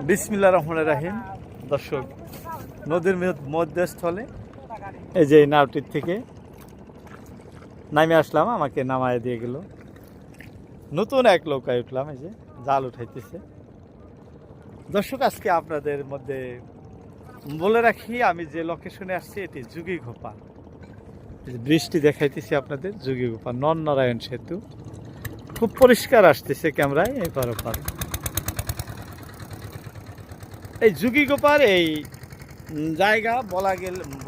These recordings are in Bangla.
বিসমিল্লাহির রহমানির রহিম। দর্শক, নদীর মধ্যস্থলে এই যে নাওটির থেকে নামে আসলাম, আমাকে নামায় দিয়ে গেল। নতুন এক নৌকায় উঠলাম, এই যে জাল উঠাইতেছে। দর্শক, আজকে আপনাদের মধ্যে বলে রাখি, আমি যে লোকেশনে আসছি এটি যুগীঘোপা। বৃষ্টি দেখাইতেছি আপনাদের, যুগীঘোপা নরনারায়ণ সেতু। খুব পরিষ্কার আসতেছে ক্যামেরায় এপার ওপার। এই যুগীঘোপার এই জায়গা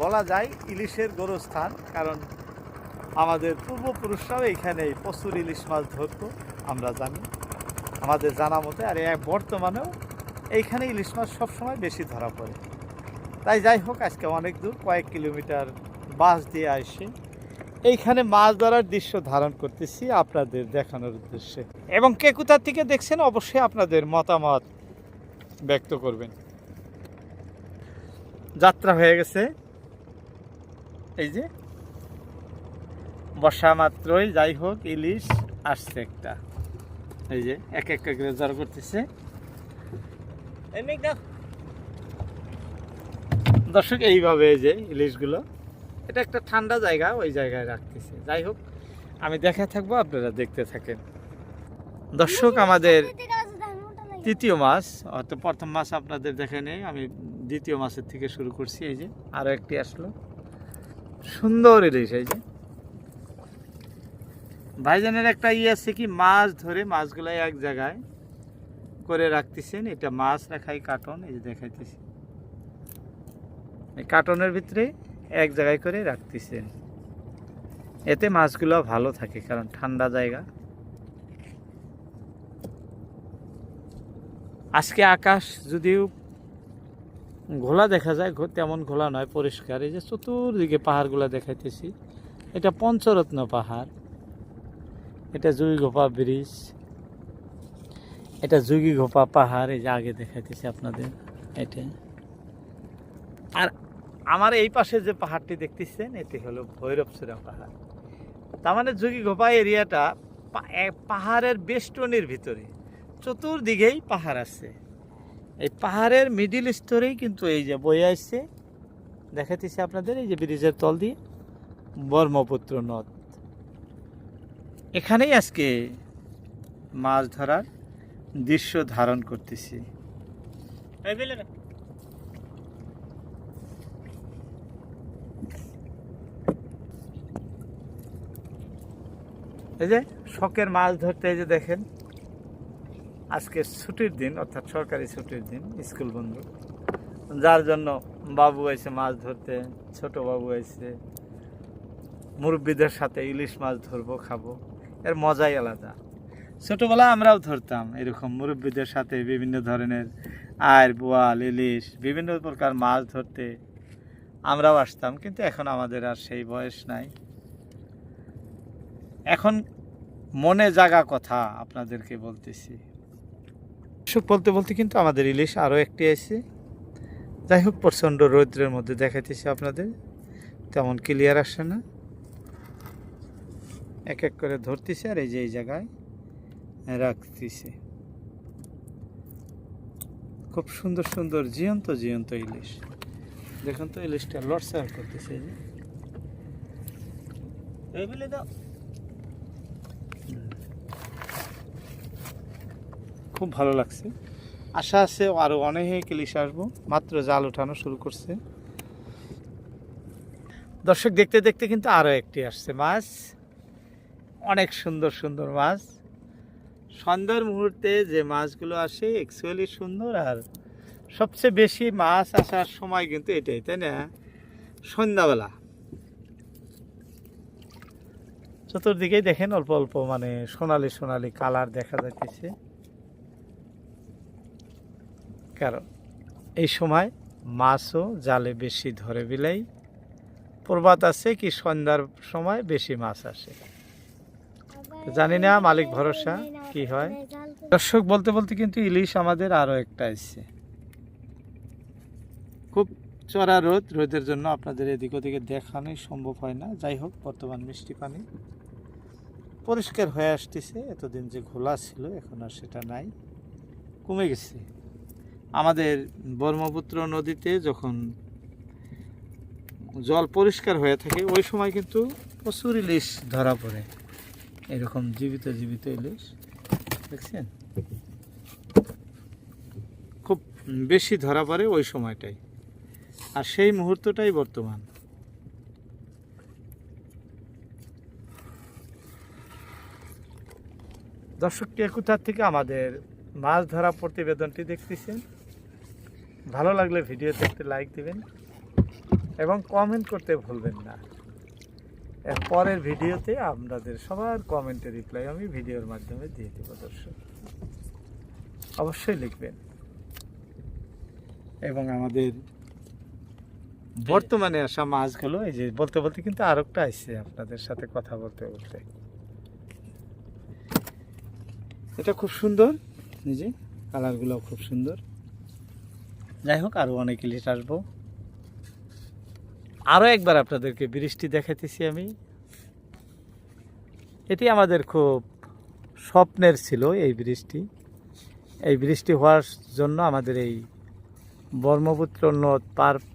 বলা যায় ইলিশের গোরস্থান। কারণ আমাদের পূর্বপুরুষরাও এখানে প্রচুর ইলিশ মাছ ধরতো, আমরা জানি, আমাদের জানা মতে। আর বর্তমানেও এইখানে ইলিশ মাছ সবসময় বেশি ধরা পড়ে। তাই যাই হোক, আজকে অনেক দূর, কয়েক কিলোমিটার বাস দিয়ে আসে এইখানে মাছ ধরার দৃশ্য ধারণ করতেছি আপনাদের দেখানোর উদ্দেশ্যে। এবং কে কোথা থেকে দেখছেন অবশ্যই আপনাদের মতামত ব্যক্ত করবেন। যাত্রা হয়ে গেছে, এই যে বর্ষা মাত্রই যাই হোক ইলিশ আসছে একটা, এই যে এক একটা করে জড়ো করতেছে। দর্শক, এইভাবে এই যে ইলিশগুলো, এটা একটা ঠান্ডা জায়গা, ওই জায়গায় রাখতেছে। যাই হোক, আমি দেখে থাকবো, আপনারা দেখতে থাকেন। দর্শক, আমাদের তৃতীয় মাছ, হয়তো প্রথম মাছ আপনাদের দেখে নেই, আমি দ্বিতীয় মাছের থেকে শুরু করছি। এই যে আরো একটি আসলো, সুন্দর ইলিশ। এই যে ভাইজানের একটা আছে কি, মাছ ধরে মাছগুলো এক জায়গায় করে রাখতেছেন। এটা মাছ রাখাই কার্টন, এই যে দেখাইতেছি, এই কার্টনের ভিতরে এক জায়গায় করে রাখতেছেন। এতে মাছগুলো ভালো থাকে, কারণ ঠান্ডা জায়গা। আজকে আকাশ যদিও ঘোলা দেখা যায়, তেমন ঘোলা নয়, পরিষ্কার। এই যে চতুর্দিকে পাহাড়গুলো দেখাইতেছি, এটা পঞ্চরত্ন পাহাড়, এটা যুগীঘোপা ব্রিজ, এটা যুগীঘোপা পাহাড়। এই যে আগে দেখাইতেছি আপনাদের এটা। আর আমার এই পাশে যে পাহাড়টি দেখতেছেন, এটি হলো ভৈরবচূড়া পাহাড়। তার মানে যুগীঘোপা এরিয়াটা পাহাড়ের বেষ্টনীর ভিতরে, চতুর্দিকেই পাহাড় আছে। এই পাহাড়ের মিডিল স্তরেই কিন্তু এই যে বয়ে আসছে, দেখাতেছি আপনাদের, এই যে ব্রিজের তল দিয়ে ব্রহ্মপুত্র নদ। এখানেই আজকে মাছ ধরার দৃশ্য ধারণ করতেছি। এই যে শখের মাছ ধরতে, এই যে দেখেন, আজকে ছুটির দিন, অর্থাৎ সরকারি ছুটির দিন, স্কুল বন্ধ, যার জন্য বাবু এসে মাছ ধরতে, ছোট বাবু এসে মুরব্বীদের সাথে ইলিশ মাছ ধরবো, খাবো, এর মজাই আলাদা। ছোটবেলায় আমরাও ধরতাম এরকম মুরব্বীদের সাথে, বিভিন্ন ধরনের আইড়, বোয়াল, ইলিশ, বিভিন্ন প্রকার মাছ ধরতে আমরাও আসতাম। কিন্তু এখন আমাদের আর সেই বয়স নাই। এখন মনে জাগা কথা আপনাদেরকে বলতেছি। বলতে বলতে কিন্তু আমাদের ইলিশ আরও একটি আছে। যাই হোক, প্রচণ্ড রৌদ্রের মধ্যে দেখাইতেছি আপনাদের, তেমন ক্লিয়ার আসে না। এক এক করে ধরতেছে, আর এই যে এই জায়গায় রাখতেছে। খুব সুন্দর সুন্দর জীবন্ত জীবন্ত ইলিশ। দেখুন তো, ইলিশটা লড়ছাড় করতেছে। খুব ভালো লাগছে। আশা আছে আরো অনেক ইলিশ আসবো, মাত্র জাল উঠানো শুরু করছে। দর্শক, দেখতে দেখতে কিন্তু আরো একটি আসছে মাছ, অনেক সুন্দর সুন্দর মাছ। সন্ধ্যার মুহূর্তে যে মাছগুলো আসে অ্যাকচুয়ালি সুন্দর। আর সবচেয়ে বেশি মাছ আসার সময় কিন্তু এটাই, তাই না? সন্ধ্যাবেলা। চতুর্দিকেই দেখেন অল্প অল্প মানে সোনালি সোনালি কালার দেখা যাচ্ছে, কারণ এই সময় মাছও জালে বেশি ধরে বিলাই। প্রবাদ আছে কি, সন্ধ্যার সময় বেশি মাছ আসে। জানি না, মালিক ভরসা কি হয়। দর্শক, বলতে বলতে কিন্তু ইলিশ আমাদের আরো একটা আসছে। খুব চড়া রোদের জন্য আপনাদের এদিক ওদিকে দেখানোই সম্ভব হয় না। যাই হোক, বর্তমান মিষ্টি পানি, পরিষ্কার হয়ে আসতেছে। এতদিন যে ঘোলা ছিল এখন আর সেটা নাই, কমে গেছে। আমাদের ব্রহ্মপুত্র নদীতে যখন জল পরিষ্কার হয়ে থাকে ওই সময় কিন্তু প্রচুর ইলিশ ধরা পড়ে, এরকম জীবিত জীবিত ইলিশ দেখছেন, খুব বেশি ধরা পড়ে ওই সময়টাই। আর সেই মুহূর্তটাই বর্তমান। দর্শকটি কোথা থেকে আমাদের মাছ ধরা প্রতিবেদনটি দেখতেছেন, ভালো লাগলে ভিডিওতে একটি লাইক দিবেন এবং কমেন্ট করতে ভুলবেন না। এর পরের ভিডিওতে আপনাদের সবার কমেন্টের রিপ্লাই আমি ভিডিওর মাধ্যমে দিয়ে দেব। দর্শক অবশ্যই লিখবেন। এবং আমাদের বর্তমানে আসা মাছগুলো এই যে বলতে বলতে কিন্তু আরেকটা আসছে আপনাদের সাথে কথা বলতে বলতে। এটা খুব সুন্দর, নিজে কালারগুলো খুব সুন্দর। যাই হোক, আরও অনেক ইলিশ আসবো। আরও একবার আপনাদেরকে বৃষ্টি দেখাইতেছি আমি। এটি আমাদের খুব স্বপ্নের ছিল এই বৃষ্টি। এই বৃষ্টি হওয়ার জন্য আমাদের এই ব্রহ্মপুত্র নদ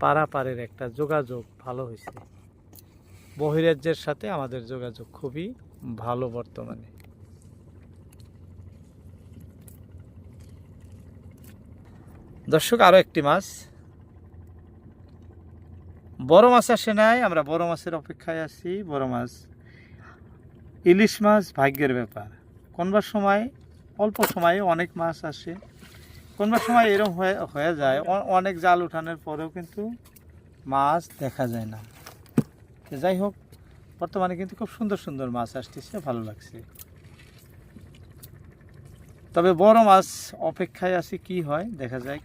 পারাপারের একটা যোগাযোগ ভালো হয়েছে। বহিরাজ্যের সাথে আমাদের যোগাযোগ খুবই ভালো বর্তমানে। দর্শক, আরও একটি মাছ, বড় মাছ আসে নাই, আমরা বড় মাছের অপেক্ষায় আছি। বড় মাছ, ইলিশ মাছ ভাগ্যের ব্যাপার। কোনবার সময় অল্প সময়ে অনেক মাছ আসে, কোনবার সময় এরকম হয়ে যায় অনেক জাল উঠানোর পরেও কিন্তু মাছ দেখা যায় না। যাই হোক, বর্তমানে কিন্তু খুব সুন্দর সুন্দর মাছ আসতেছে, ভালো লাগছে। তবে বড় মাছ অপেক্ষায় আছি, কি হয় দেখা যায়,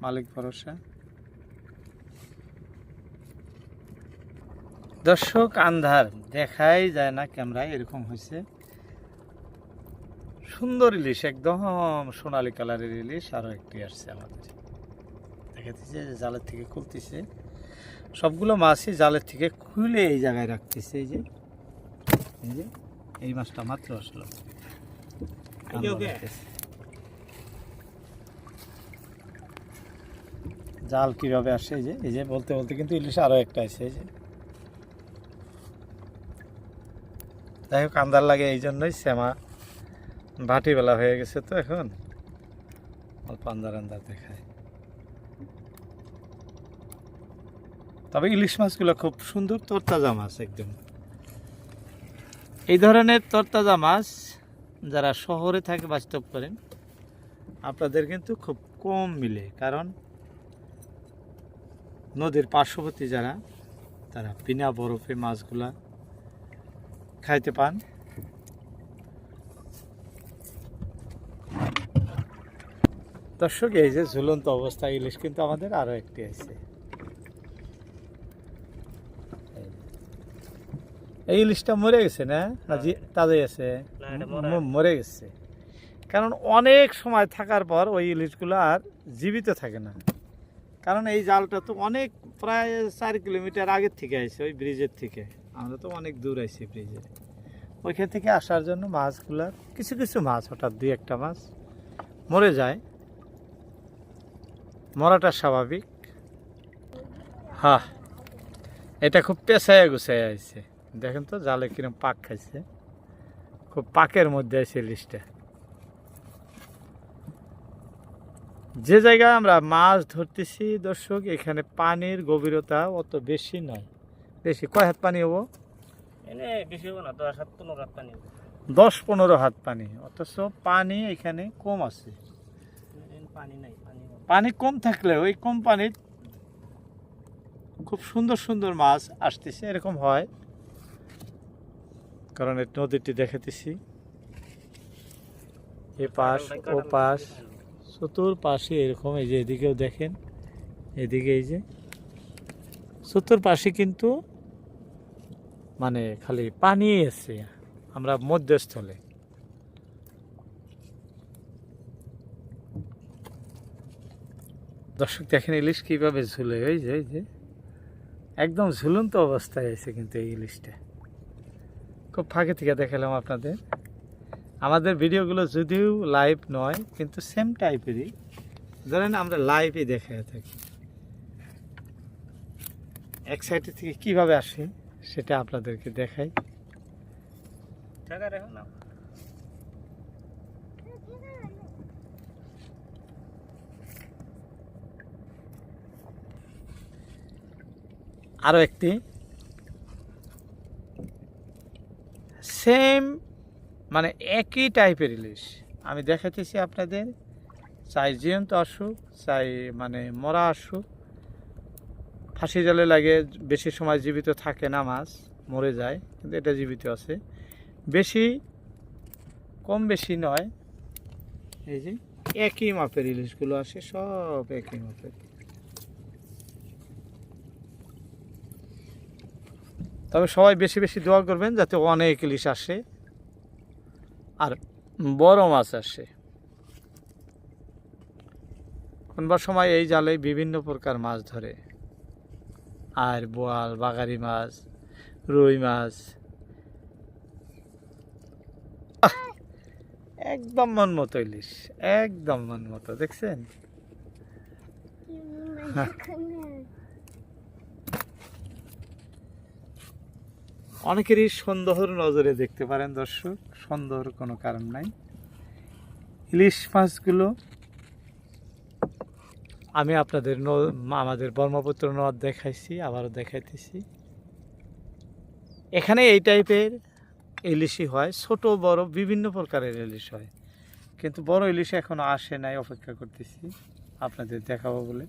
মালিক ভরসা। দর্শক, আন্ধার দেখাই যায় না ক্যামেরায়, এরকম হয়েছে। সুন্দর ইলিশ, একদম সোনালী কালারের ইলিশ আরও একটি আসছে আমাদের। দেখাতেছে যে জালের থেকে খুলতেছে, সবগুলো মাছই জালের থেকে খুলে এই জায়গায় রাখতেছে। এই যে এই মাছটা মাত্র আসলো। জাল কিভাবে আসে, এই যে বলতে বলতে কিন্তু ইলিশ আরও একটা আছে। এই যে যাই হোক, আন্ধার লাগে এই জন্যই, শ্যামা ভাটিবেলা হয়ে গেছে তো এখন অল্প আন্ধার আন্ধার দেখায়। তবে ইলিশ মাছগুলো খুব সুন্দর, তরতাজা মাছ একদম। এই ধরনের তরতাজা মাছ যারা শহরে থাকে বাস্তব করেন, আপনাদের কিন্তু খুব কম মিলে। কারণ নদীর পার্শ্ববর্তী যারা, তারা বিনা বরফে মাছগুলা খাইতে পান। দর্শক, এই যে ঝুলন্ত অবস্থা ইলিশ কিন্তু আমাদের আরো একটি আছে। এই ইলিশটা মরে গেছে না, তাজাই আছে? মরে গেছে, কারণ অনেক সময় থাকার পর ওই ইলিশগুলো আর জীবিত থাকে না। কারণ এই জালটা তো অনেক, প্রায় 4 কিলোমিটার আগের থেকে আসছে, ওই ব্রিজের থেকে। আমরা তো অনেক দূর আছি ব্রিজের, ওইখান থেকে আসার জন্য মাছগুলার কিছু কিছু মাছ হঠাৎ 2-1টা মাছ মরে যায়। মরাটা স্বাভাবিক। হ্যাঁ, এটা খুব পেঁচাইয়া গুছাইয়া আছে। দেখেন তো জালে কিরম পাক খাইছে, খুব পাকের মধ্যে আছে ইলিশটা। যে জায়গায় আমরা মাছ ধরতেছি দর্শক, এখানে পানির গভীরতা অত বেশি নয়। বেশি কয় হাত পানি হবো? বেশি হবো না, 10-15 হাত পানি। 10-15 হাত পানি, অথচ পানি এখানে কম আছে। পানি নাই, পানি কম থাকলে ওই কম পানির খুব সুন্দর সুন্দর মাছ আসতেছে, এরকম হয়। কারণ এই নদীটি দেখাতেছি, এ পাশ ও পাশ চতুর্পাশে এরকম। এই যে এদিকেও দেখেন, এদিকে এই যে চতুর্পাশে কিন্তু মানে খালি পানি আছে, আমরা মধ্যস্থলে। দর্শক দেখেন ইলিশ কিভাবে ঝুলে, এই যে একদম ঝুলন্ত অবস্থায় আছে কিন্তু এই ইলিশটা। খুব ফাঁকে থেকে দেখালাম আপনাদের। আমাদের ভিডিওগুলো যদিও লাইভ নয় কিন্তু সেম টাইপেরই, ধরেন আমরা লাইভই দেখে থাকি। এক সাইডে থেকে কিভাবে আসে সেটা আপনাদেরকে দেখাই। টাকা রেখো না। আরও একটি সেম মানে একই টাইপের ইলিশ আমি দেখাইতেছি আপনাদের, চাই জীবন্ত আসুক চাই মানে মরা আসুক। ফাঁসি জালে লাগে বেশি সময় জীবিত থাকে না, মাছ মরে যায়, কিন্তু এটা জীবিত আছে। বেশি কম বেশি নয়, এই যে একই মাপের ইলিশগুলো আসে, সব একই মাপের। তবে সবাই বেশি বেশি দোয়া করবেন যাতে অনেক ইলিশ আসে আর বড় মাছ আসে। কোনবার সময় এই জালে বিভিন্ন প্রকার মাছ ধরে, আর বোয়াল, বাগারি মাছ, রুই মাছ, একদম মন মতো ইলিশ, একদম মন মতো। দেখছেন অনেকেরই সন্দেহর নজরে দেখতে পারেন দর্শক, সন্দেহর কোনো কারণ নাই। ইলিশ মাছগুলো আমি আপনাদের আমাদের ব্রহ্মপুত্র নদ দেখাইছি, আবারও দেখাইতেছি। এখানে এই টাইপের ইলিশই হয়, ছোট বড় বিভিন্ন প্রকারের ইলিশ হয়, কিন্তু বড় ইলিশ এখনো আসে নাই, অপেক্ষা করতেছি আপনাদের দেখাবো বলে।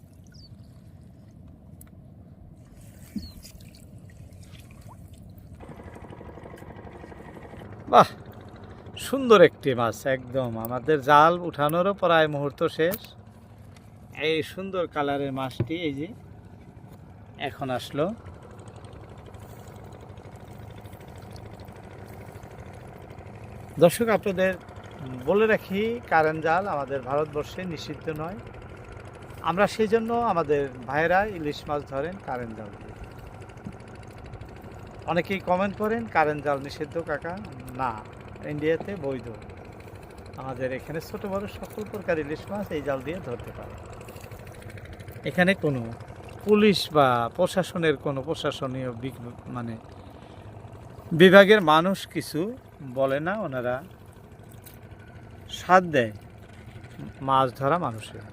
বাহ, সুন্দর একটি মাছ একদম। আমাদের জাল উঠানোরও প্রায় মুহূর্ত শেষ। এই সুন্দর কালারের মাছটি এই যে এখন আসলো। দর্শক আপনাদের বলে রাখি, কারেন্ট জাল আমাদের ভারতবর্ষে নিষিদ্ধ নয়। আমরা সেই জন্য আমাদের ভাইয়েরা ইলিশ মাছ ধরেন কারেন্ট জাল দিয়ে। অনেকেই কমেন্ট করেন কারেন্ট জাল নিষিদ্ধ কাকা, না, ইন্ডিয়াতে বৈধ। আমাদের এখানে ছোট বড় সকল প্রকার ইলিশ মাছ এই জাল দিয়ে ধরতে পারে। এখানে কোনো পুলিশ বা প্রশাসনের কোনো প্রশাসনীয় মানে বিভাগের মানুষ কিছু বলে না, ওনারা সাথ দেয় মাছ ধরা মানুষের।